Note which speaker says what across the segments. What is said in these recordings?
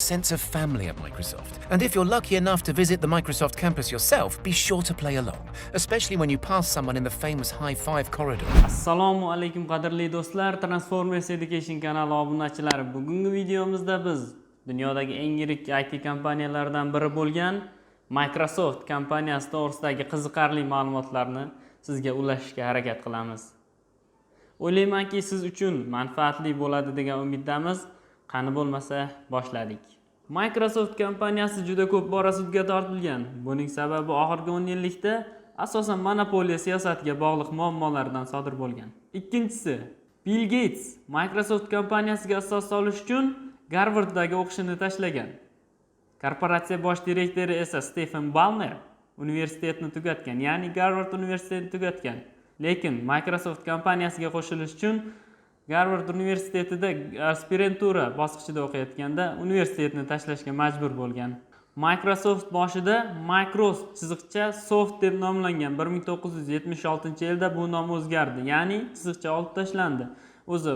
Speaker 1: sense of family at Microsoft. And if you're lucky enough to visit the Microsoft campus yourself, be sure to play along, especially when you pass someone in the famous high five corridor.
Speaker 2: Assalomu alaykum qadrli do'stlar, Transformers Education kanali obunachilari. Bugungi videomizda biz dunyodagi eng yirik IT kompaniyalaridan biri bo'lgan Microsoft kompaniyasi to'g'risidagi qiziqarli ma'lumotlarni sizga ulashishga harakat qilamiz. O'ylaymanki, siz uchun manfaatli bo'ladi degan umiddamiz. Qani bo'lmasa, boshladik. Microsoft kompaniyasi juda ko'p bora sudga tortilgan. Buning sababi oxirgi 10 yillikda asosan monopoliya siyosatiga bog'liq muammolardan sodir bo'lgan. Ikkinchisi, Bill Gates Microsoft kompaniyasiga asos solish uchun Harvarddagi o'qishini tashlagan. Korporatsiya bosh direktori esa Stephen Ballmer universitetni tugatgan, ya'ni Harvard universitetini tugatgan. Lekin Microsoft kompaniyasiga qo'shilish uchun Harvard universitetida aspirantura bosqichida o'qiyotganda universitetni tashlashga majbur bo'lgan. Microsoft boshida Soft deb nomlangan. 1976-yilda bu nom o'zgardi, ya'ni chiziqcha olib tashlandi. O'zi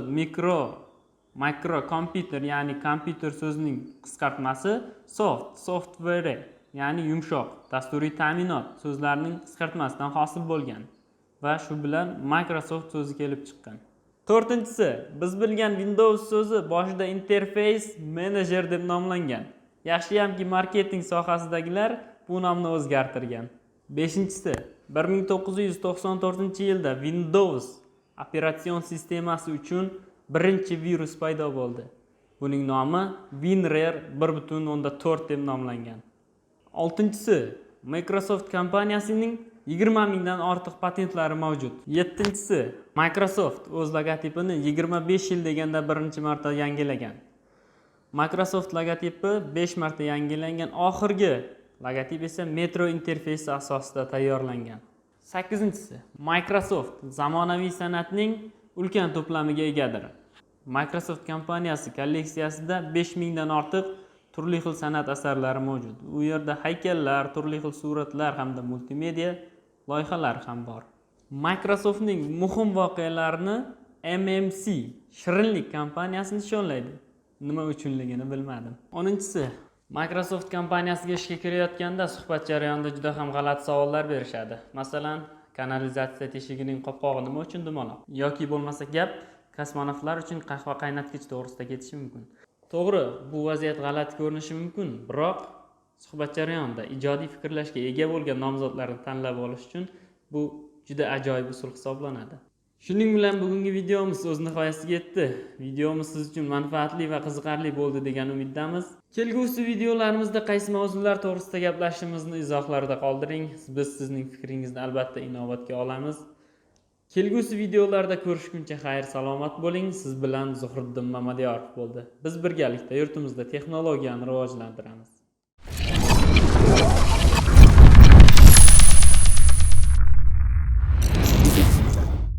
Speaker 2: micro computer, ya'ni kompyuter so'zining qisqartmasi software, ya'ni yumshoq, dasturiy ta'minot so'zlarining qisqartmasidan hosil bo'lgan va shu bilan Microsoft so'zi kelib chiqqan. To'rtinchisi, biz bilgan Windows so'zi boshida interface manager deb nomlangan. Yaxshiyamki marketing sohasidagilar bu nomni o'zgartirgan. Beshinchisi, 1994-yilda Windows operatsion sistemasi uchun birinchi virus paydo bo'ldi. Buning nomi WinRAR 1.4 deb nomlangan. Oltinchisi, Microsoft kompaniyasining 20 mingdan ortiq patentlari mavjud. Yettinchisi, Microsoft o'z logotipini 25 yil deganda birinchi marta yangilagan. Microsoft logotipi 5 marta yangilangan, oxirgi logotip esa metro interfeysi asosida tayyorlangan. 8-si, Microsoft zamonaviy san'atning ulkan to'plamiga egadir. Microsoft kompaniyasi kolleksiyasida 5 mingdan ortiq turli xil san'at asarlari mavjud. U yerda haykallar, turli xil suratlar hamda multimedia loyihalar ham bor. Microsoftning muhim voqealarini MMC shirinlik kompaniyasi nishonlaydi. Nima uchunligini bilmadim. 10-si, Microsoft kompaniyasiga ishga kirayotganda suhbat jarayonida juda ham g'alati savollar berishadi. Masalan, kanalizatsiya teshigining qopqog'i nima uchun dumaloq? Yoki bo'lmasa gap kosmonavtlar uchun qahva qaynatgich to'g'risida ketishi mumkin. To'g'ri, bu vaziyat g'alati ko'rinishi mumkin, biroq suhbat jarayonida ijodiy fikrlashga ega bo'lgan nomzodlarni tanlab olish uchun bu juda ajoyib usul hisoblanadi. Shuning bilan bugungi videomiz o'z nihoyasiga yetdi. Videomiz siz uchun manfaatli va qiziqarli bo'ldi degan umiddamiz. Kelgusi videolarimizda qaysi mavzular to'g'risida gaplashishimizni izohlarda qoldiring. Biz sizning fikringizni albatta inobatga olamiz. Kelgusi videolarda ko'rishguncha xayr salomat bo'ling. Siz bilan Zuhriddin Mamadyorov bo'ldi. Biz birgalikda yurtimizda texnologiyani rivojlantiramiz.